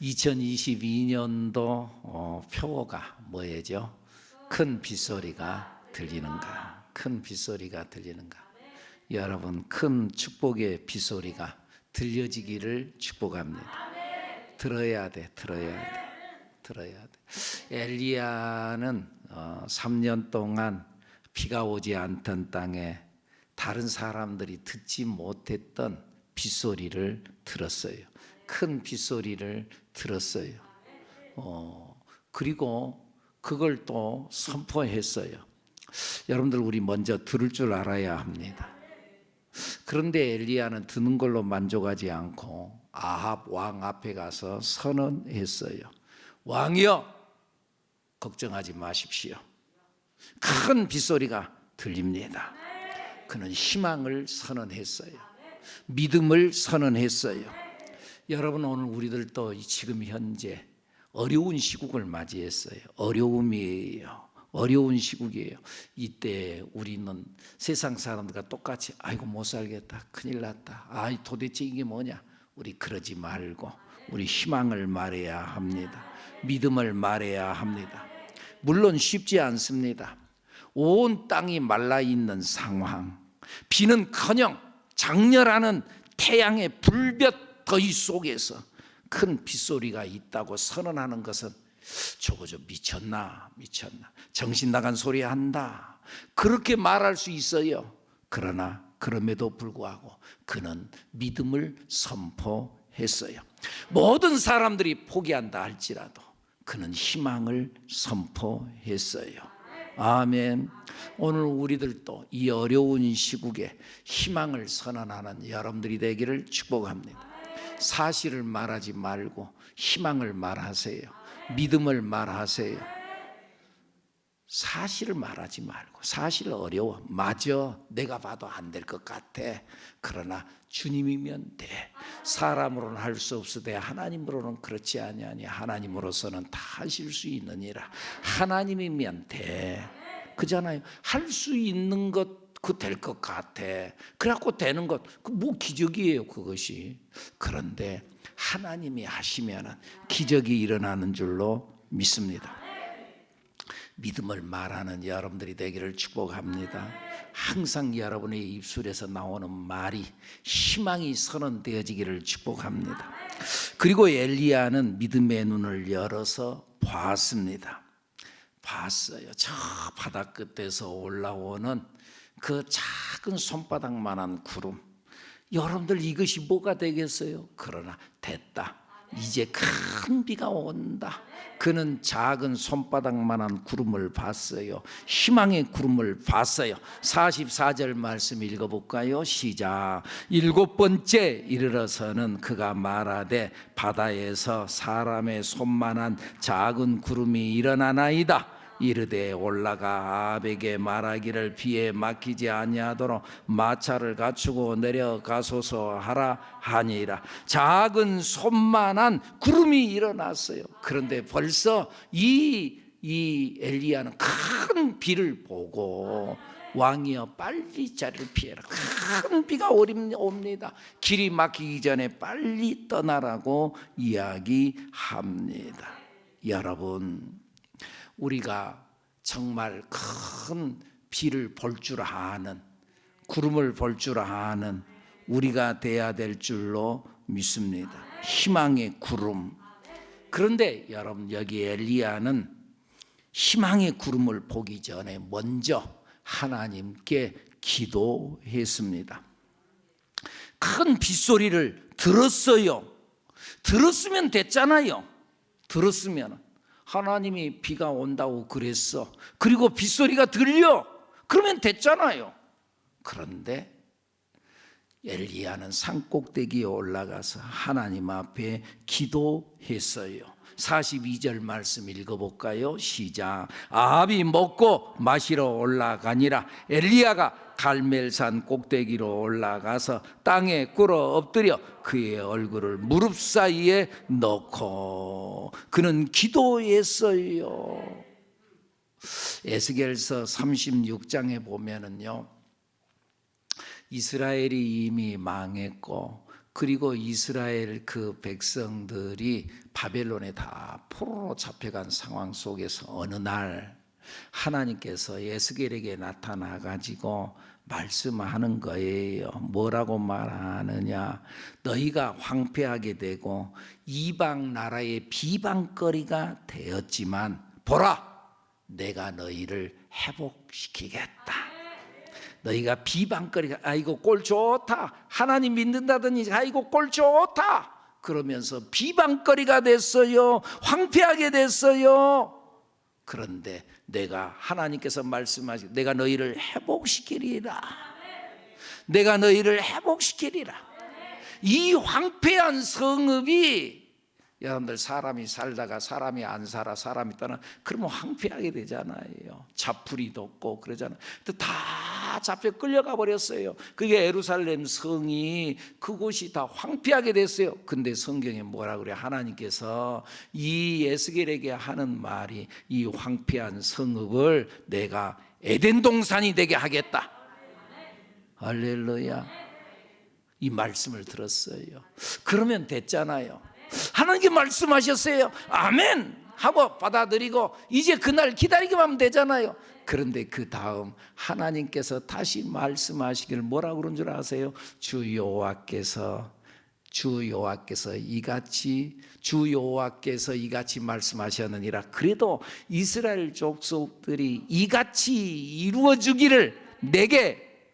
2022년도 표어가 뭐예요? 큰 빗소리가 들리는가? 큰 빗소리가 들리는가? 여러분, 큰 축복의 빗소리가 들려지기를 축복합니다. 들어야 돼. 엘리야는 3년 동안 비가 오지 않던 땅에 다른 사람들이 듣지 못했던 빗소리를 들었어요. 큰 빗소리를 들었어요. 그리고 그걸 또 선포했어요. 여러분들, 우리 먼저 들을 줄 알아야 합니다. 그런데 엘리야는 듣는 걸로 만족하지 않고 아합 왕 앞에 가서 선언했어요. 왕이여, 걱정하지 마십시오. 큰 빗소리가 들립니다. 그는 희망을 선언했어요. 믿음을 선언했어요. 여러분, 오늘 우리들도 지금 현재 어려운 시국을 맞이했어요. 어려운 시국이에요. 이때 우리는 세상 사람들과 똑같이 아이고 못 살겠다, 큰일 났다, 아이 도대체 이게 뭐냐, 우리 그러지 말고 우리 희망을 말해야 합니다. 믿음을 말해야 합니다. 물론 쉽지 않습니다. 온 땅이 말라있는 상황, 비는커녕 장렬하는 태양의 불볕 더위 속에서 큰 빗소리가 있다고 선언하는 것은 저거 미쳤나, 정신 나간 소리 한다, 그렇게 말할 수 있어요. 그러나 그럼에도 불구하고 그는 믿음을 선포했어요. 모든 사람들이 포기한다 할지라도 그는 희망을 선포했어요. 아멘. 오늘 우리들도 이 어려운 시국에 희망을 선언하는 여러분들이 되기를 축복합니다. 사실을 말하지 말고 희망을 말하세요. 믿음을 말하세요. 사실을 말하지 말고, 사실 어려워, 맞아, 내가 봐도 안 될 것 같아, 그러나 주님이면 돼. 사람으로는 할 수 없으되 하나님으로는 그렇지 아니하니 하나님으로서는 다 하실 수 있느니라. 하나님이면 돼. 그잖아요. 할 수 있는 것 그 될 것 같아, 그래갖고 되는 것, 그 뭐 기적이에요 그것이. 그런데 하나님이 하시면 기적이 일어나는 줄로 믿습니다. 믿음을 말하는 여러분들이 되기를 축복합니다. 항상 여러분의 입술에서 나오는 말이 희망이 선언되어지기를 축복합니다. 그리고 엘리야는 믿음의 눈을 열어서 봤습니다. 봤어요. 저 바다 끝에서 올라오는 그 작은 손바닥만한 구름. 여러분들, 이것이 뭐가 되겠어요? 그러나 됐다, 이제 큰 비가 온다. 그는 작은 손바닥만한 구름을 봤어요. 희망의 구름을 봤어요. 44절 말씀 읽어볼까요? 시작. 7번째 이르러서는 그가 말하되 바다에서 사람의 손만한 작은 구름이 일어나나이다. 이르되 올라가 아합에게 말하기를 비에 막히지 아니하도록 마차를 갖추고 내려가소서 하라 하니라. 작은 손만한 구름이 일어났어요. 그런데 벌써 이 엘리야는 큰 비를 보고 왕이여 빨리 자리를 피해라, 큰 비가 옵니다, 길이 막히기 전에 빨리 떠나라고 이야기합니다. 여러분, 우리가 정말 큰 비를 볼 줄 아는, 구름을 볼 줄 아는 우리가 돼야 될 줄로 믿습니다. 희망의 구름. 그런데 여러분, 여기 엘리야는 희망의 구름을 보기 전에 먼저 하나님께 기도했습니다. 큰 빗소리를 들었어요. 들었으면 됐잖아요. 들었으면 하나님이 비가 온다고 그랬어, 그리고 빗소리가 들려, 그러면 됐잖아요. 그런데 엘리야는 산꼭대기에 올라가서 하나님 앞에 기도했어요. 42절 말씀 읽어볼까요? 시작. 아합이 먹고 마시러 올라가니라. 엘리야가 갈멜산 꼭대기로 올라가서 땅에 꿇어 엎드려 그의 얼굴을 무릎 사이에 넣고 그는 기도했어요. 에스겔서 36장에 보면은요, 이스라엘이 이미 망했고 그리고 이스라엘 그 백성들이 바벨론에 다 포로로 잡혀간 상황 속에서 어느 날 하나님께서 에스겔에게 나타나 가지고 말씀하는 거예요. 뭐라고 말하느냐? 너희가 황폐하게 되고 이방 나라의 비방거리가 되었지만 보라, 내가 너희를 회복시키겠다. 너희가 비방거리가, 아이고 꼴 좋다, 하나님 믿는다더니 아이고 꼴 좋다 그러면서 비방거리가 됐어요. 황폐하게 됐어요. 그런데 내가, 하나님께서 말씀하시, 내가 너희를 회복시키리라. 내가 너희를 회복시키리라. 이 황폐한 성읍이, 여러분들 사람이 살다가 사람이 안 살아, 사람이 떠나, 그러면 황폐하게 되잖아요. 자풀이 돋고 그러잖아요. 다 잡혀 끌려가 버렸어요. 그게 예루살렘 성이, 그곳이 다 황폐하게 됐어요. 근데 성경에 뭐라 그래요? 하나님께서 이 에스겔에게 하는 말이, 이 황폐한 성읍을 내가 에덴 동산이 되게 하겠다. 할렐루야. 이 말씀을 들었어요. 그러면 됐잖아요. 하나님께 말씀하셨어요. 아멘 하고 받아들이고 이제 그날 기다리기만 하면 되잖아요. 그런데 그 다음 하나님께서 다시 말씀하시길 뭐라고 그런 줄 아세요? 주 여호와께서 이같이 말씀하셨느니라. 그래도 이스라엘 족속들이 이같이 이루어지기를 내게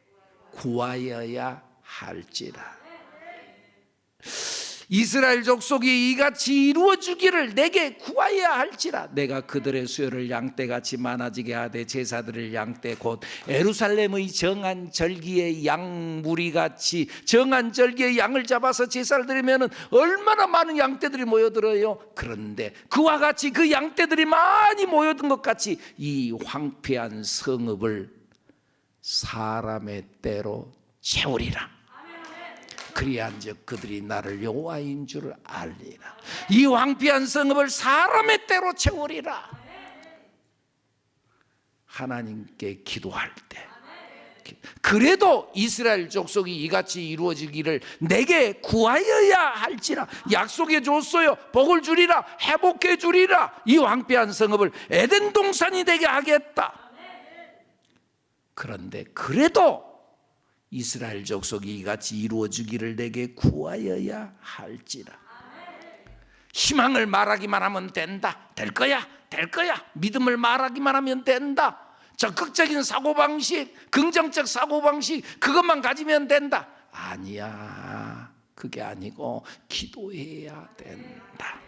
구하여야 할지라. 이스라엘 족속이 이같이 이루어주기를 내게 구하여야 할지라. 내가 그들의 수요를 양떼같이 많아지게 하되 제사들을 양떼 곧 예루살렘의 정한 절기의 양무리같이, 정한 절기의 양을 잡아서 제사를 드리면 얼마나 많은 양떼들이 모여들어요. 그런데 그와 같이 그 양떼들이 많이 모여든 것 같이 이 황폐한 성읍을 사람의 때로 채우리라. 그리한즉 그들이 나를 여호와인 줄 알리라. 이 황폐한 성읍을 사람의 때로 채우리라. 하나님께 기도할 때, 그래도 이스라엘 족속이 이같이 이루어지기를 내게 구하여야 할지라. 약속해 줬어요. 복을 주리라, 회복해 주리라. 이 황폐한 성읍을 에덴 동산이 되게 하겠다. 그런데 그래도 이스라엘 족속이 이같이 이루어지기를 내게 구하여야 할지라. 희망을 말하기만 하면 된다. 될 거야. 믿음을 말하기만 하면 된다. 적극적인 사고방식, 긍정적 사고방식, 그것만 가지면 된다. 아니야. 그게 아니고 기도해야 된다.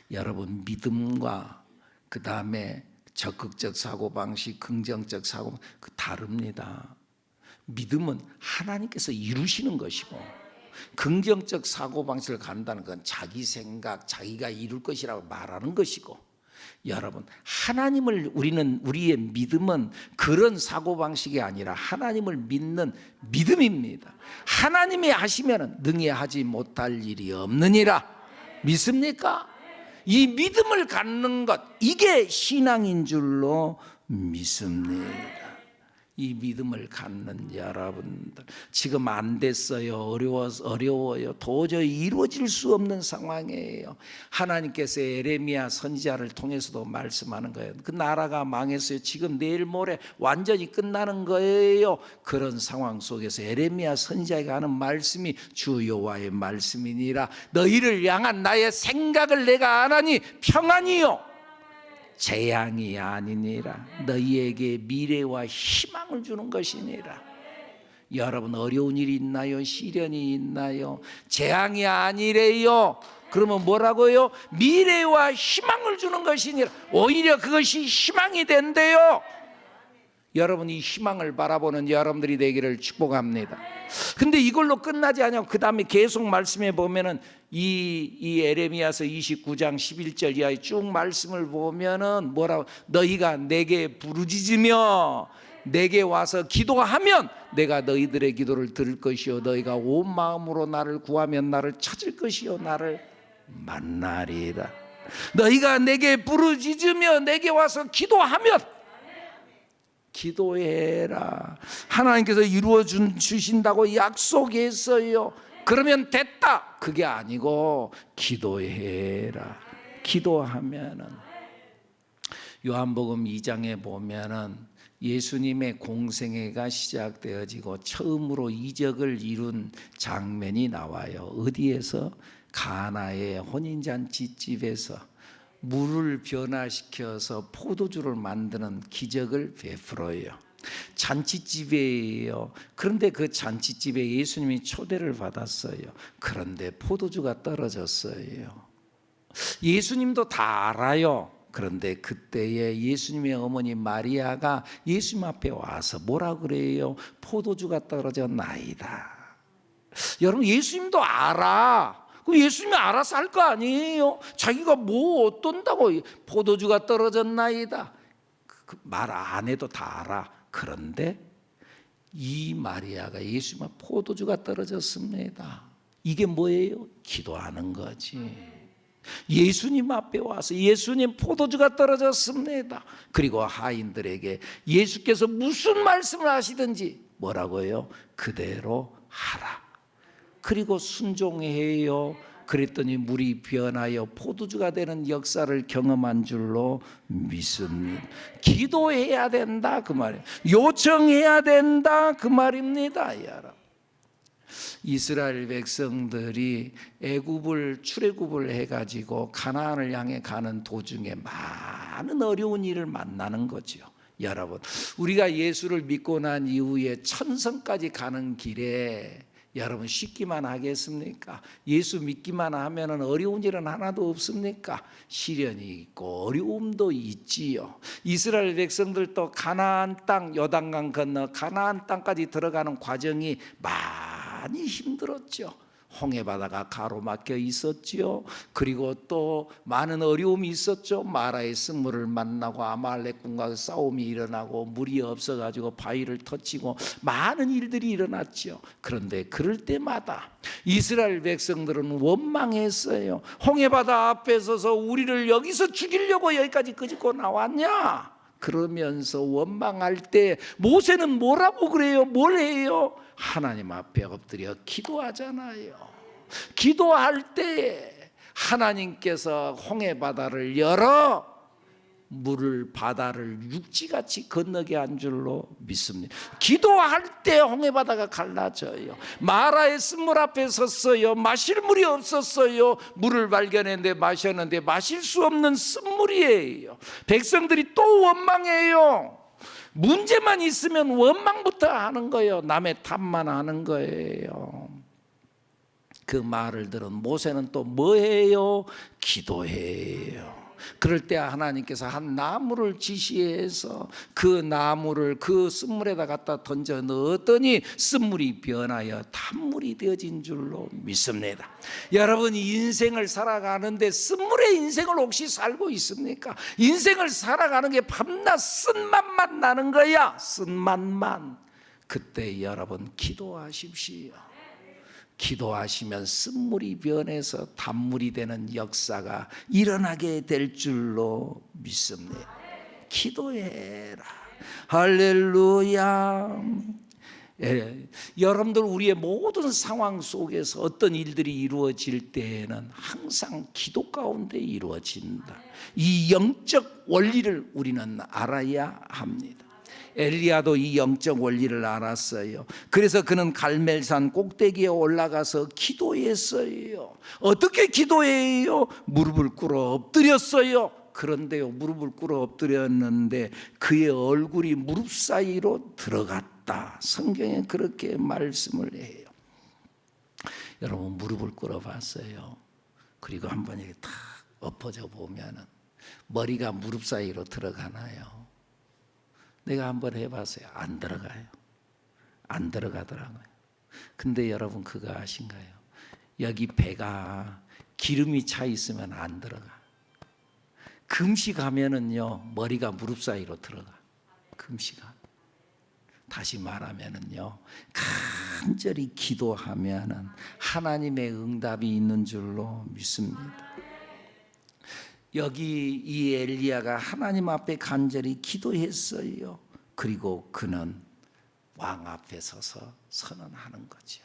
여러분, 믿음과 그 다음에 적극적 사고방식, 긍정적 사고방식, 그 다릅니다. 믿음은 하나님께서 이루시는 것이고, 긍정적 사고방식을 간다는 건 자기 생각, 자기가 이룰 것이라고 말하는 것이고, 여러분, 우리의 믿음은 그런 사고방식이 아니라 하나님을 믿는 믿음입니다. 하나님이 하시면 능히 하지 못할 일이 없느니라. 믿습니까? 이 믿음을 갖는 것, 이게 신앙인 줄로 믿습니다. 이 믿음을 갖는 여러분들, 지금 안 됐어요. 어려워요. 도저히 이루어질 수 없는 상황이에요. 하나님께서 에레미야 선지자를 통해서도 말씀하는 거예요. 그 나라가 망했어요. 지금 내일 모레 완전히 끝나는 거예요. 그런 상황 속에서 에레미야 선지자가 하는 말씀이 주 여호와의 말씀이니라. 너희를 향한 나의 생각을 내가 아나니 평안이요 재앙이 아니니라. 너희에게 미래와 희망을 주는 것이니라. 여러분, 어려운 일이 있나요? 시련이 있나요? 재앙이 아니래요. 그러면 뭐라고요? 미래와 희망을 주는 것이니라. 오히려 그것이 희망이 된대요. 여러분, 이 희망을 바라보는 여러분들이 되기를 축복합니다. 근데 이걸로 끝나지 않냐고 그 다음에 계속 말씀해 보면은 이 에레미야서 29장 11절 이하에 쭉 말씀을 보면은 뭐라고, 너희가 내게 부르짖으며 내게 와서 기도하면 내가 너희들의 기도를 들을 것이요 너희가 온 마음으로 나를 구하면 나를 찾을 것이요 나를 만나리라. 너희가 내게 부르짖으며 내게 와서 기도하면, 기도해라. 하나님께서 이루어 주신다고 약속했어요. 그러면 됐다. 그게 아니고 기도해라. 기도하면은 요한복음 2장에 보면은 예수님의 공생애가 시작되어지고 처음으로 이적을 이룬 장면이 나와요. 어디에서? 가나의 혼인잔치집에서 물을 변화시켜서 포도주를 만드는 기적을 베풀어요. 잔치집이에요. 그런데 그 잔치집에 예수님이 초대를 받았어요. 그런데 포도주가 떨어졌어요. 예수님도 다 알아요. 그런데 그때에 예수님의 어머니 마리아가 예수님 앞에 와서 뭐라 그래요? 포도주가 떨어졌나이다. 여러분, 예수님도 알아. 그럼 예수님이 알아서 할 거 아니에요? 자기가 뭐 어떤다고 포도주가 떨어졌나이다. 그 말 안 해도 다 알아. 그런데 이 마리아가 예수님 앞에 포도주가 떨어졌습니다. 이게 뭐예요? 기도하는 거지. 예수님 앞에 와서 예수님 포도주가 떨어졌습니다. 그리고 하인들에게 예수께서 무슨 말씀을 하시든지 뭐라고요? 그대로 하라. 그리고 순종해요. 그랬더니 물이 변하여 포도주가 되는 역사를 경험한 줄로 믿습니다. 기도해야 된다 그 말이에요. 요청해야 된다 그 말입니다. 여러분, 이스라엘 백성들이 애굽을 출애굽을 해가지고 가나안을 향해 가는 도중에 많은 어려운 일을 만나는 거죠. 여러분, 우리가 예수를 믿고 난 이후에 천성까지 가는 길에 여러분 쉽기만 하겠습니까? 예수 믿기만 하면 어려운 일은 하나도 없습니까? 시련이 있고 어려움도 있지요. 이스라엘 백성들도 가나안 땅, 요단강 건너 가나안 땅까지 들어가는 과정이 많이 힘들었죠. 홍해바다가 가로막혀 있었죠. 그리고 또 많은 어려움이 있었죠. 마라의 쓴물을 만나고 아말렉군과 싸움이 일어나고 물이 없어가지고 바위를 터치고 많은 일들이 일어났죠. 그런데 그럴 때마다 이스라엘 백성들은 원망했어요. 홍해바다 앞에 서서 우리를 여기서 죽이려고 여기까지 끄집고 나왔냐? 그러면서 원망할 때 모세는 뭐라고 그래요? 뭘 해요? 하나님 앞에 엎드려 기도하잖아요. 기도할 때 하나님께서 홍해 바다를 열어 물을 바다를 육지같이 건너게 한 줄로 믿습니다. 기도할 때 홍해 바다가 갈라져요. 마라의 쓴물 앞에 섰어요. 마실 물이 없었어요. 물을 발견했는데 마셨는데 마실 수 없는 쓴물이에요. 백성들이 또 원망해요. 문제만 있으면 원망부터 하는 거예요. 남의 탓만 하는 거예요. 그 말을 들은 모세는 또 뭐해요? 기도해요. 그럴 때 하나님께서 한 나무를 지시해서 그 나무를 그 쓴물에다 갖다 던져 넣었더니 쓴물이 변하여 단물이 되어진 줄로 믿습니다. 여러분, 인생을 살아가는데 쓴물의 인생을 혹시 살고 있습니까? 인생을 살아가는 게 밤낮 쓴맛만 나는 거야. 쓴맛만. 그때 여러분 기도하십시오. 기도하시면 쓴물이 변해서 단물이 되는 역사가 일어나게 될 줄로 믿습니다. 기도해라. 할렐루야. 여러분들, 우리의 모든 상황 속에서 어떤 일들이 이루어질 때에는 항상 기도 가운데 이루어진다. 이 영적 원리를 우리는 알아야 합니다. 엘리야도 이 영적 원리를 알았어요. 그래서 그는 갈멜산 꼭대기에 올라가서 기도했어요. 어떻게 기도해요? 무릎을 꿇어 엎드렸어요. 그런데요, 무릎을 꿇어 엎드렸는데 그의 얼굴이 무릎 사이로 들어갔다. 성경에 그렇게 말씀을 해요. 여러분, 무릎을 꿇어 봤어요? 그리고 한번 이렇게 탁 엎어져 보면은 머리가 무릎 사이로 들어가나요? 내가 한번 해봤어요. 안 들어가요. 안 들어가더라고요. 근데 여러분, 그거 아신가요? 여기 배가 기름이 차 있으면 안 들어가. 금식하면은요, 머리가 무릎 사이로 들어가. 금식하면. 다시 말하면은요, 간절히 기도하면은 하나님의 응답이 있는 줄로 믿습니다. 여기 이 엘리야가 하나님 앞에 간절히 기도했어요. 그리고 그는 왕 앞에 서서 선언하는 거죠.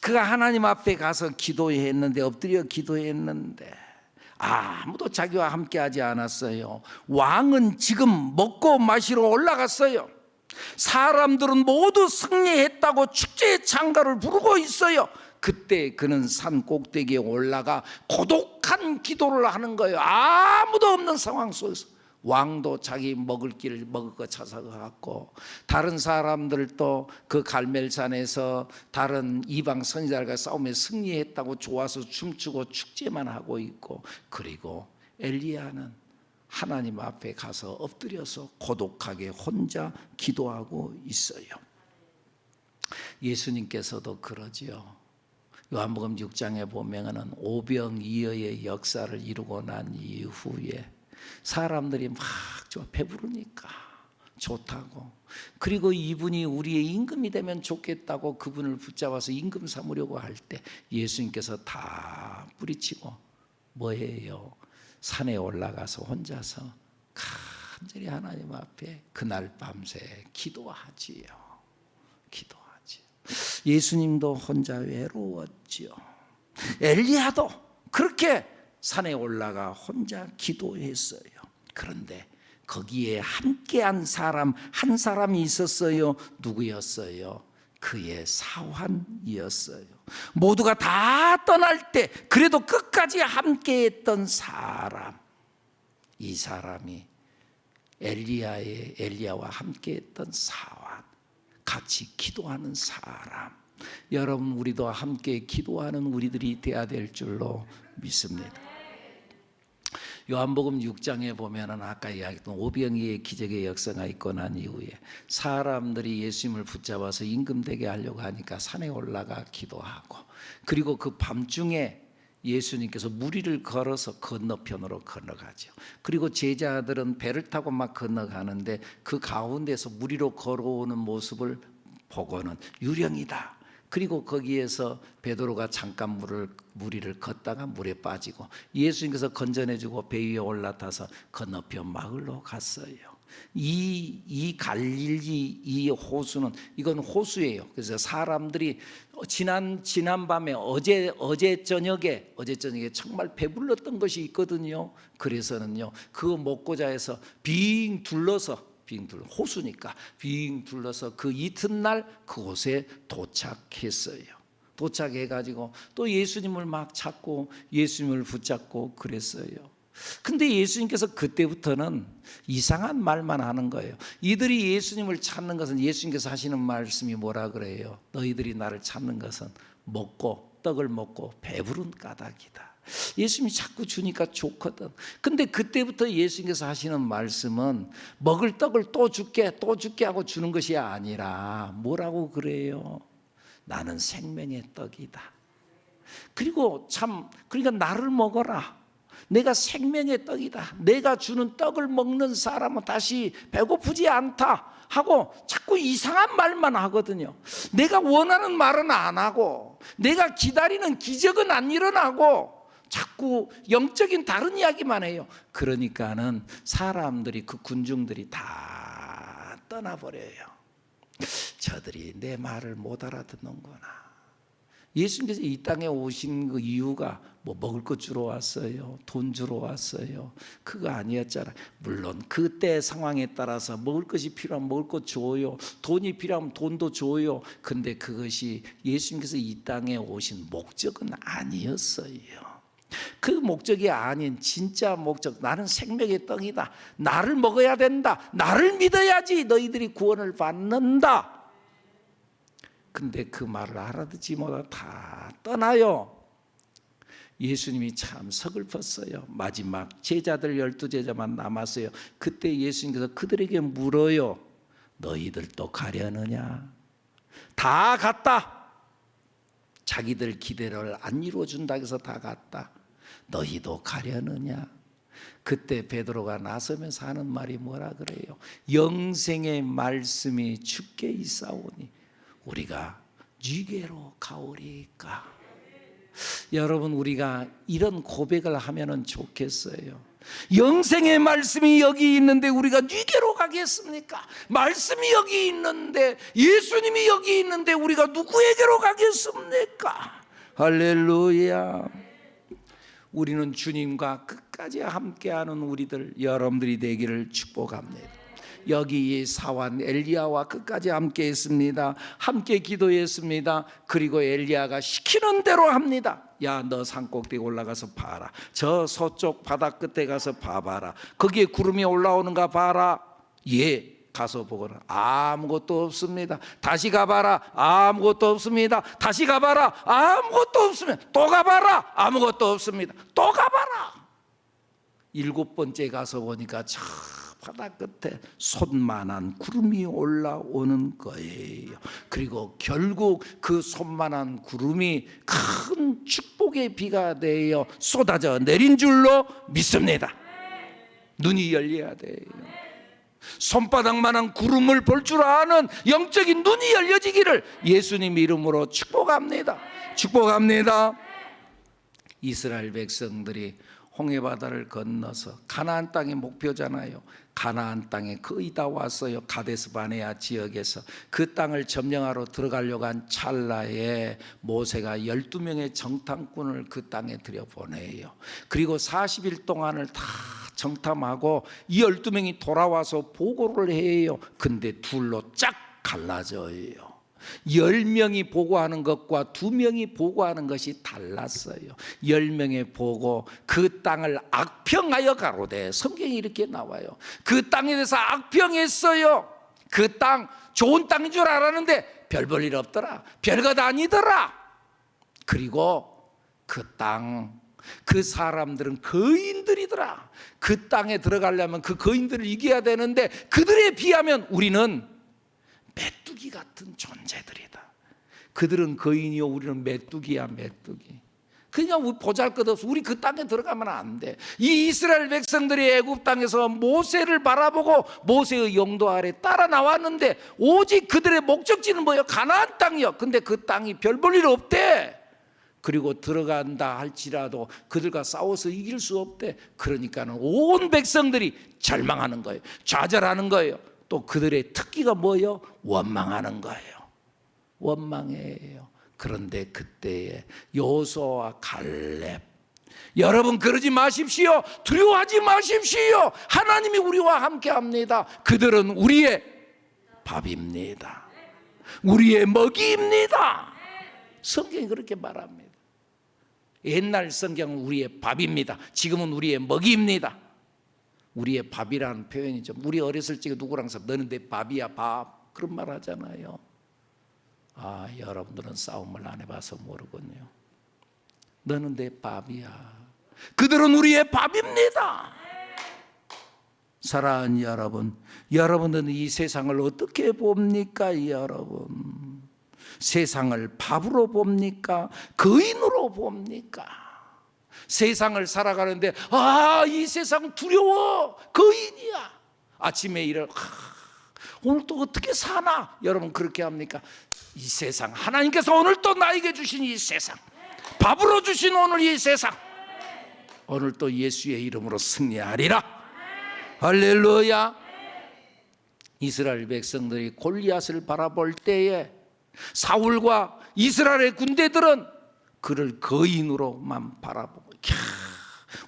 그가 하나님 앞에 가서 기도했는데, 엎드려 기도했는데 아무도 자기와 함께하지 않았어요. 왕은 지금 먹고 마시러 올라갔어요. 사람들은 모두 승리했다고 축제의 창가를 부르고 있어요. 그때 그는 산 꼭대기에 올라가 고독한 기도를 하는 거예요. 아무도 없는 상황 속에서. 왕도 자기 먹을 거 찾아갔고, 다른 사람들도 그 갈멜산에서 다른 이방 선지자들과 싸움에 승리했다고 좋아서 춤추고 축제만 하고 있고, 그리고 엘리야는 하나님 앞에 가서 엎드려서 고독하게 혼자 기도하고 있어요. 예수님께서도 그러지요. 요한복음 6장에 보면은 오병이어의 역사를 이루고 난 이후에 사람들이 막 배부르니까 좋다고, 그리고 이분이 우리의 임금이 되면 좋겠다고 그분을 붙잡아서 임금 삼으려고 할 때 예수님께서 다 뿌리치고 뭐예요? 산에 올라가서 혼자서 간절히 하나님 앞에 그날 밤새 기도하지요. 예수님도 혼자 외로웠지요. 엘리야도 그렇게 산에 올라가 혼자 기도했어요. 그런데 거기에 함께한 사람 한 사람이 있었어요. 누구였어요? 그의 사환이었어요. 모두가 다 떠날 때 그래도 끝까지 함께했던 사람, 이 사람이 엘리야와 함께했던 사환, 같이 기도하는 사람. 여러분, 우리도 함께 기도하는 우리들이 되어야 될 줄로 믿습니다. 요한복음 6장에 보면은 아까 이야기했던 오병이의 기적의 역사가 있고 난 이후에 사람들이 예수님을 붙잡아서 임금되게 하려고 하니까 산에 올라가 기도하고, 그리고 그 밤중에 예수님께서 무리를 걸어서 건너편으로 건너가죠. 그리고 제자들은 배를 타고 막 건너가는데 그 가운데서 무리로 걸어오는 모습을 보고는 유령이다. 그리고 거기에서 베드로가 잠깐 무리를 걷다가 물에 빠지고 예수님께서 건져내주고 배 위에 올라타서 건너편 마을로 갔어요. 이 갈릴리 이 호수는, 이건 호수예요. 그래서 사람들이 지난 밤에 어제 저녁에 정말 배불렀던 것이 있거든요. 그래서는요, 그거 먹고자 해서 빙 둘러서 호수니까 빙 둘러서 그 이튿날 그곳에 도착했어요. 도착해가지고 또 예수님을 막 찾고 예수님을 붙잡고 그랬어요. 근데 예수님께서 그때부터는 이상한 말만 하는 거예요. 이들이 예수님을 찾는 것은, 예수님께서 하시는 말씀이 뭐라 그래요? 너희들이 나를 찾는 것은 떡을 먹고 배부른 까닭이다. 예수님이 자꾸 주니까 좋거든. 근데 그때부터 예수님께서 하시는 말씀은 먹을 떡을 또 줄게 하고 주는 것이 아니라 뭐라고 그래요? 나는 생명의 떡이다. 그리고 그러니까 나를 먹어라. 내가 생명의 떡이다. 내가 주는 떡을 먹는 사람은 다시 배고프지 않다 하고 자꾸 이상한 말만 하거든요. 내가 원하는 말은 안 하고, 내가 기다리는 기적은 안 일어나고 자꾸 영적인 다른 이야기만 해요. 그러니까는 사람들이, 그 군중들이 다 떠나버려요. 저들이 내 말을 못 알아듣는구나. 예수님께서 이 땅에 오신 그 이유가 뭐 먹을 것 주러 왔어요? 돈 주러 왔어요? 그거 아니었잖아요. 물론 그때 상황에 따라서 먹을 것이 필요하면 먹을 것 줘요. 돈이 필요하면 돈도 줘요. 근데 그것이 예수님께서 이 땅에 오신 목적은 아니었어요. 그 목적이 아닌 진짜 목적, 나는 생명의 떡이다. 나를 먹어야 된다. 나를 믿어야지 너희들이 구원을 받는다. 근데 그 말을 알아듣지 못하고 다 떠나요. 예수님이 참 서글펐어요. 마지막 제자들 12제자만 남았어요. 그때 예수님께서 그들에게 물어요. 너희들도 가려느냐? 다 갔다. 자기들 기대를 안 이루어준다 해서 다 갔다. 너희도 가려느냐? 그때 베드로가 나서면서 하는 말이 뭐라 그래요? 영생의 말씀이 주께 있사오니 우리가 네게로 가오리까. 여러분, 우리가 이런 고백을 하면 좋겠어요. 영생의 말씀이 여기 있는데 우리가 뉘게로 가겠습니까? 말씀이 여기 있는데, 예수님이 여기 있는데 우리가 누구에게로 가겠습니까? 할렐루야. 우리는 주님과 끝까지 함께하는 우리들, 여러분들이 되기를 축복합니다. 여기 이 사환 엘리야와 끝까지 함께 했습니다. 함께 기도했습니다. 그리고 엘리야가 시키는 대로 합니다. 야, 너 산꼭대기 올라가서 봐라. 저 서쪽 바다 끝에 가서 봐봐라. 거기에 구름이 올라오는가 봐라. 예, 가서 보거라. 아무것도 없습니다. 다시 가봐라. 아무것도 없습니다. 다시 가봐라. 아무것도 없습니다. 또 가봐라. 아무것도 없습니다. 또 가봐라. 7번째 가서 보니까 저 바다 끝에 손만한 구름이 올라오는 거예요. 그리고 결국 그 손만한 구름이 큰 축복의 비가 되어 쏟아져 내린 줄로 믿습니다. 눈이 열려야 돼요. 손바닥만한 구름을 볼 줄 아는 영적인 눈이 열려지기를 예수님 이름으로 축복합니다. 축복합니다. 이스라엘 백성들이 홍해바다를 건너서 가나안 땅이 목표잖아요. 가나안 땅에 거의 다 왔어요. 가데스 바네아 지역에서 그 땅을 점령하러 들어가려고 한 찰나에 모세가 12명의 정탐꾼을 그 땅에 들여보내요. 그리고 40일 동안을 다 정탐하고 이 12명이 돌아와서 보고를 해요. 근데 둘로 쫙 갈라져요. 10명이 보고하는 것과 2명이 보고하는 것이 달랐어요. 10명의 보고 그 땅을 악평하여 가로되, 성경이 이렇게 나와요. 그 땅에 대해서 악평했어요. 그 땅 좋은 땅인 줄 알았는데 별 볼 일 없더라. 별것 아니더라. 그리고 그 땅, 그 사람들은 거인들이더라. 그 땅에 들어가려면 그 거인들을 이겨야 되는데 그들에 비하면 우리는 메뚜기 같은 존재들이다. 그들은 거인이요, 우리는 메뚜기야, 메뚜기. 그냥 보잘것없어. 우리 그 땅에 들어가면 안 돼. 이 이스라엘 백성들이 애굽 땅에서 모세를 바라보고 모세의 영도 아래 따라 나왔는데 오직 그들의 목적지는 뭐예요? 가나안 땅이요. 근데 그 땅이 별 볼 일 없대. 그리고 들어간다 할지라도 그들과 싸워서 이길 수 없대. 그러니까는 온 백성들이 절망하는 거예요. 좌절하는 거예요. 또 그들의 특기가 뭐예요? 원망하는 거예요. 원망해요. 그런데 그때에 여호수아와 갈렙, 여러분 그러지 마십시오. 두려워하지 마십시오. 하나님이 우리와 함께합니다. 그들은 우리의 밥입니다. 우리의 먹이입니다. 성경이 그렇게 말합니다. 옛날 성경은 우리의 밥입니다. 지금은 우리의 먹이입니다. 우리의 밥이라는 표현이 좀, 우리 어렸을 적에 누구랑 서 너는 내 밥이야, 밥, 그런 말 하잖아요. 아, 여러분들은 싸움을 안 해봐서 모르군요. 너는 내 밥이야. 그들은 우리의 밥입니다. 사랑하는 여러분, 여러분들은 이 세상을 어떻게 봅니까? 여러분, 세상을 밥으로 봅니까? 거인으로 봅니까? 세상을 살아가는데 이 세상 두려워, 거인이야. 아침에 일을 오늘 또 어떻게 사나? 여러분 그렇게 합니까? 이 세상, 하나님께서 오늘 또 나에게 주신 이 세상, 밥으로 주신 오늘 이 세상, 오늘 또 예수의 이름으로 승리하리라. 할렐루야. 이스라엘 백성들이 골리앗을 바라볼 때에 사울과 이스라엘의 군대들은 그를 거인으로만 바라보고,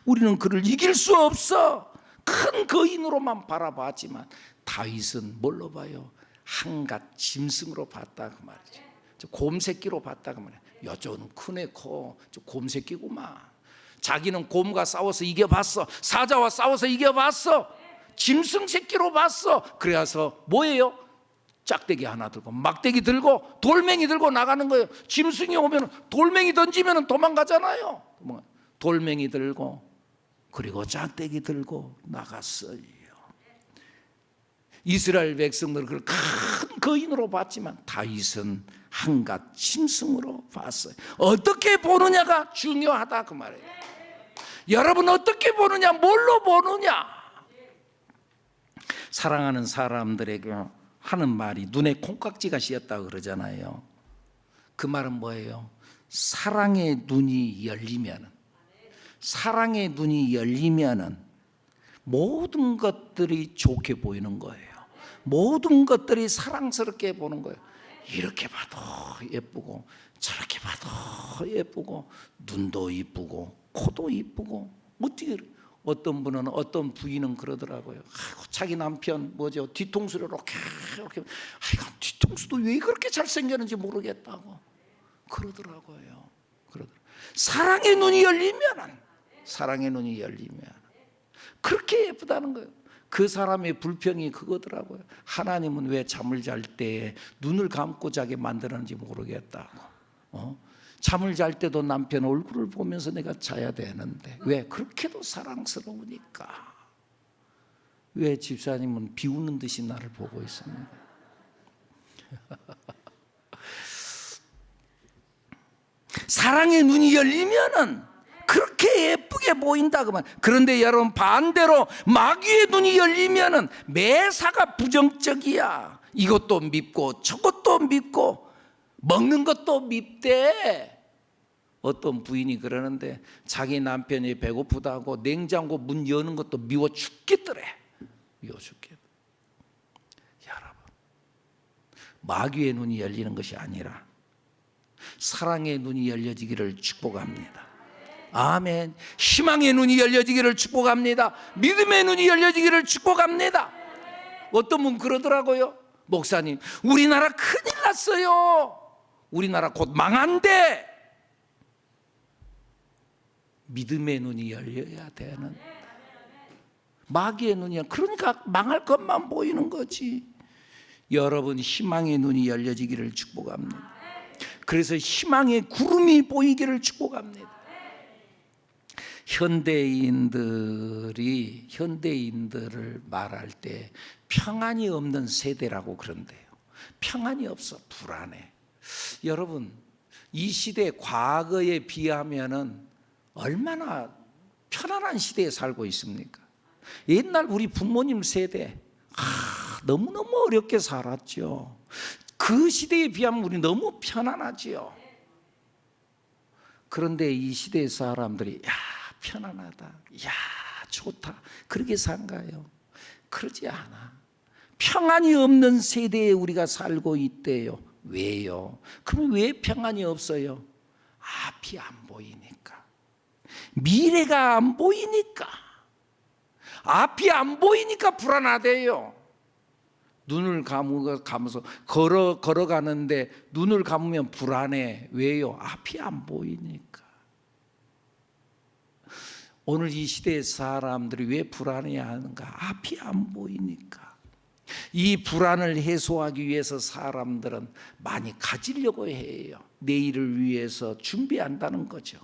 우리는 그를 이길 수 없어. 큰 거인으로만 바라봤지만 다윗은 뭘로 봐요? 한갓 짐승으로 봤다 그 말이죠. 곰새끼로 봤다 그 말이에요. 여전은 크네 커, 저 곰새끼구만. 자기는 곰과 싸워서 이겨봤어. 사자와 싸워서 이겨봤어. 짐승 새끼로 봤어. 그래서 뭐예요? 짝대기 하나 들고 막대기 들고 돌멩이 들고 나가는 거예요. 짐승이 오면 돌멩이 던지면 도망가잖아요. 돌멩이 들고 그리고 짝대기 들고 나갔어요. 이스라엘 백성들은 그걸 큰 거인으로 봤지만 다윗은 한갓 짐승으로 봤어요. 어떻게 보느냐가 중요하다 그 말이에요. 여러분 어떻게 보느냐, 뭘로 보느냐. 사랑하는 사람들에게 하는 말이 눈에 콩깍지가 씌었다고 그러잖아요. 그 말은 뭐예요? 사랑의 눈이 열리면은, 사랑의 눈이 열리면은 모든 것들이 좋게 보이는 거예요. 모든 것들이 사랑스럽게 보는 거예요. 이렇게 봐도 예쁘고 저렇게 봐도 예쁘고 이쁘고 이쁘고 코도 이쁘고 어떻게 어떤 분은 어떤 부인은 그러더라고요. 자기 남편 뒤통수를 이렇게 뒤통수도 왜 그렇게 잘생겼는지 모르겠다고 그러더라고요. 사랑의 눈이 열리면 그렇게 예쁘다는 거예요. 그 사람의 불평이 그거더라고요. 하나님은 왜 잠을 잘 때 눈을 감고 자게 만들었는지 모르겠다고. 잠을 잘 때도 남편 얼굴을 보면서 내가 자야 되는데 왜? 그렇게도 사랑스러우니까. 왜 집사님은 비웃는 듯이 나를 보고 있습니다. 사랑의 눈이 열리면은 그렇게 예쁘게 보인다 그만. 그런데 여러분 반대로 마귀의 눈이 열리면은 매사가 부정적이야. 이것도 밉고 저것도 밉고 먹는 것도 밉대. 어떤 부인이 그러는데 자기 남편이 배고프다고 냉장고 문 여는 것도 미워 죽겠더래. 미워 죽겠더래. 여러분, 마귀의 눈이 열리는 것이 아니라 사랑의 눈이 열려지기를 축복합니다. 아멘. 희망의 눈이 열려지기를 축복합니다. 믿음의 눈이 열려지기를 축복합니다. 어떤 분 그러더라고요. 목사님, 우리나라 큰일 났어요. 우리나라 곧 망한대. 믿음의 눈이 열려야 되는. 마귀의 눈이야. 그러니까 망할 것만 보이는 거지. 여러분, 희망의 눈이 열려지기를 축복합니다. 그래서 희망의 구름이 보이기를 축복합니다. 현대인들을 말할 때 평안이 없는 세대라고 그런대요. 평안이 없어. 불안해. 여러분, 이 시대 과거에 비하면은 얼마나 편안한 시대에 살고 있습니까? 옛날 우리 부모님 세대 너무너무 어렵게 살았죠. 그 시대에 비하면 우리 너무 편안하지요. 그런데 이 시대의 사람들이 편안하다, 좋다 그렇게 산가요? 그러지 않아. 평안이 없는 세대에 우리가 살고 있대요. 왜요? 그럼 왜 평안이 없어요? 앞이 안 보이니까. 미래가 안 보이니까. 앞이 안 보이니까 불안하대요. 눈을 감으면서 걸어가는데 눈을 감으면 불안해. 왜요? 앞이 안 보이니까. 오늘 이 시대의 사람들이 왜 불안해하는가? 앞이 안 보이니까. 이 불안을 해소하기 위해서 사람들은 많이 가지려고 해요. 내일을 위해서 준비한다는 거죠.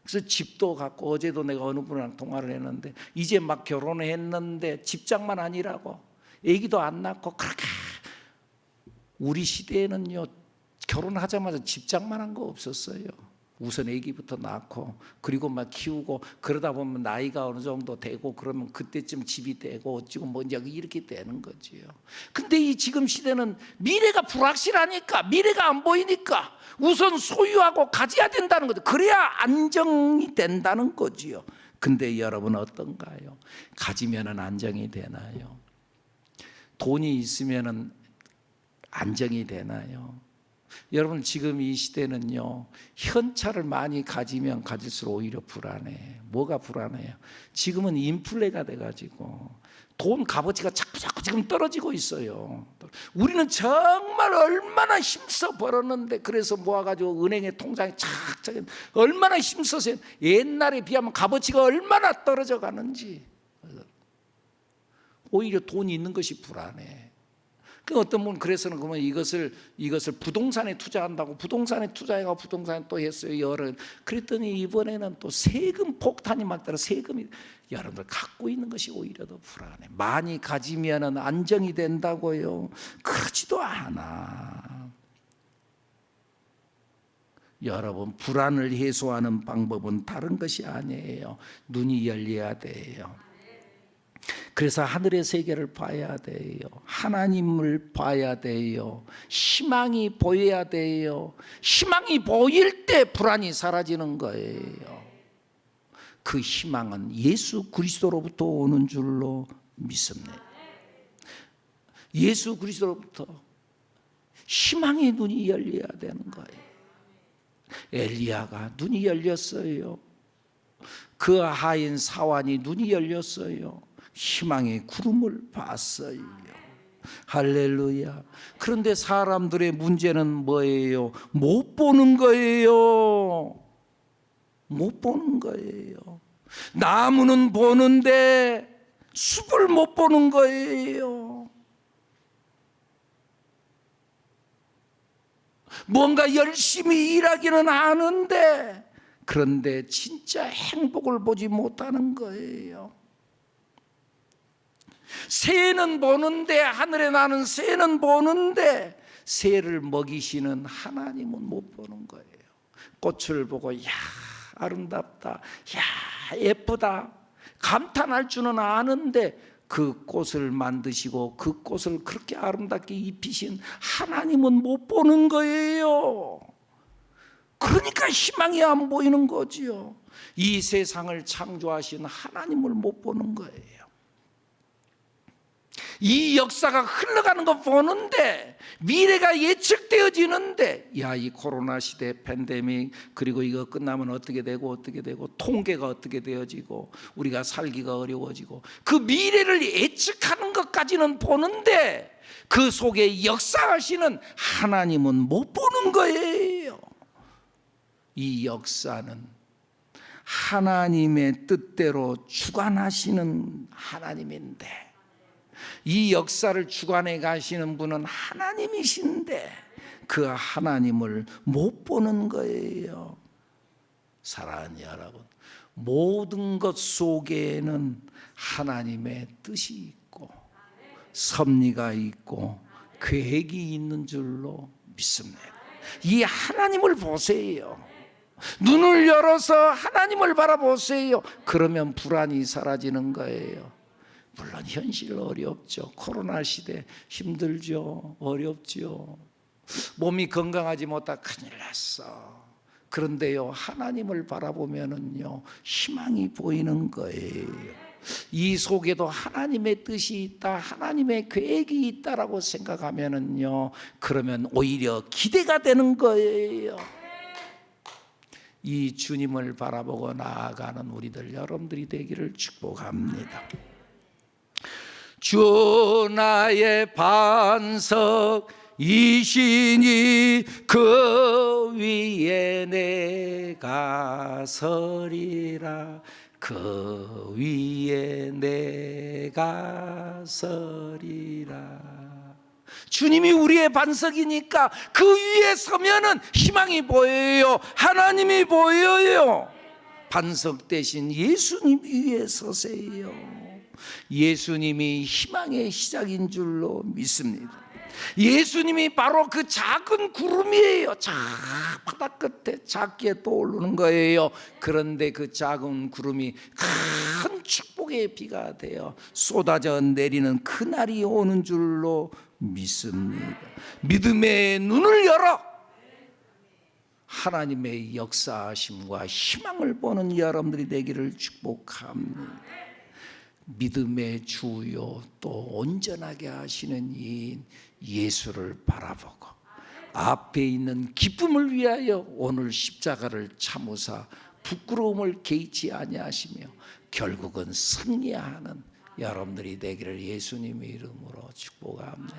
그래서 집도 갖고, 어제도 내가 어느 분이랑 통화를 했는데 이제 막 결혼을 했는데 집장만 아니라고, 애기도 안 낳고 그렇게. 우리 시대에는요, 결혼하자마자 집장만 한 거 없었어요. 우선 아기부터 낳고 그리고 막 키우고 그러다 보면 나이가 어느 정도 되고 그러면 그때쯤 집이 되고 어찌고 뭐 이제 이렇게 되는 거지요. 근데 이 지금 시대는 미래가 불확실하니까, 미래가 안 보이니까 우선 소유하고 가져야 된다는 거죠. 그래야 안정이 된다는 거지요. 근데 여러분 어떤가요? 가지면은 안정이 되나요? 돈이 있으면은 안정이 되나요? 여러분, 지금 이 시대는요, 현찰을 많이 가지면 가질수록 오히려 불안해. 뭐가 불안해요? 지금은 인플레가 돼가지고 돈 값어치가 자꾸 지금 떨어지고 있어요. 우리는 정말 얼마나 힘써 벌었는데, 그래서 모아가지고 은행에 통장에 착착 얼마나 힘써서 옛날에 비하면 값어치가 얼마나 떨어져 가는지. 오히려 돈이 있는 것이 불안해. 그 어떤 분은 그래서는 그러면 이것을 부동산에 투자한다고 부동산에 투자해가 부동산에 또 했어요. 그랬더니 이번에는 또 세금 폭탄이 막 따라 세금이, 여러분들 갖고 있는 것이 오히려 더 불안해. 많이 가지면은 안정이 된다고요? 그렇지도 않아. 여러분, 불안을 해소하는 방법은 다른 것이 아니에요. 눈이 열려야 돼요. 그래서 하늘의 세계를 봐야 돼요. 하나님을 봐야 돼요. 희망이 보여야 돼요. 희망이 보일 때 불안이 사라지는 거예요. 그 희망은 예수 그리스도로부터 오는 줄로 믿습니다. 예수 그리스도로부터 희망의 눈이 열려야 되는 거예요. 엘리야가 눈이 열렸어요. 그 하인 사환이 눈이 열렸어요. 희망의 구름을 봤어요. 할렐루야. 그런데 사람들의 문제는 뭐예요? 못 보는 거예요. 못 보는 거예요. 나무는 보는데 숲을 못 보는 거예요. 뭔가 열심히 일하기는 하는데 그런데 진짜 행복을 보지 못하는 거예요. 새는 보는데, 하늘에 나는 새는 보는데 새를 먹이시는 하나님은 못 보는 거예요. 꽃을 보고 야 아름답다, 야 예쁘다 감탄할 줄은 아는데 그 꽃을 만드시고 그 꽃을 그렇게 아름답게 입히신 하나님은 못 보는 거예요. 그러니까 희망이 안 보이는 거지요. 이 세상을 창조하신 하나님을 못 보는 거예요. 이 역사가 흘러가는 거 보는데 미래가 예측되어지는데 야, 이 코로나 시대 팬데믹 그리고 이거 끝나면 어떻게 되고 통계가 어떻게 되어지고 우리가 살기가 어려워지고 그 미래를 예측하는 것까지는 보는데 그 속에 역사하시는 하나님은 못 보는 거예요. 이 역사는 하나님의 뜻대로 주관하시는 하나님인데 이 역사를 주관해 가시는 분은 하나님이신데 그 하나님을 못 보는 거예요. 사랑하는 여러분, 모든 것 속에는 하나님의 뜻이 있고 섭리가 있고 계획이 있는 줄로 믿습니다. 이 하나님을 보세요. 눈을 열어서 하나님을 바라보세요. 그러면 불안이 사라지는 거예요. 물론 현실 어렵죠. 코로나 시대 힘들죠. 어렵죠. 몸이 건강하지 못하 큰일 났어. 그런데요, 하나님을 바라보면은요 희망이 보이는 거예요. 이 속에도 하나님의 뜻이 있다, 하나님의 계획이 있다라고 생각하면은요 그러면 오히려 기대가 되는 거예요. 이 주님을 바라보고 나아가는 우리들 여러분들이 되기를 축복합니다. 주 나의 반석이시니 그 위에 내가 서리라, 그 위에 내가 서리라. 주님이 우리의 반석이니까 그 위에 서면은 희망이 보여요. 하나님이 보여요. 반석 대신 예수님 위에 서세요. 예수님이 희망의 시작인 줄로 믿습니다. 예수님이 바로 그 작은 구름이에요. 바다 끝에 작게 떠오르는 거예요. 그런데 그 작은 구름이 큰 축복의 비가 되어 쏟아져 내리는 그날이 오는 줄로 믿습니다. 믿음의 눈을 열어 하나님의 역사하심과 희망을 보는 여러분들이 되기를 축복합니다. 믿음의 주요 또 온전하게 하시는 이 예수를 바라보고 앞에 있는 기쁨을 위하여 오늘 십자가를 참으사 부끄러움을 개의치 아니하시며 결국은 승리하는 여러분들이 되기를 예수님의 이름으로 축복합니다.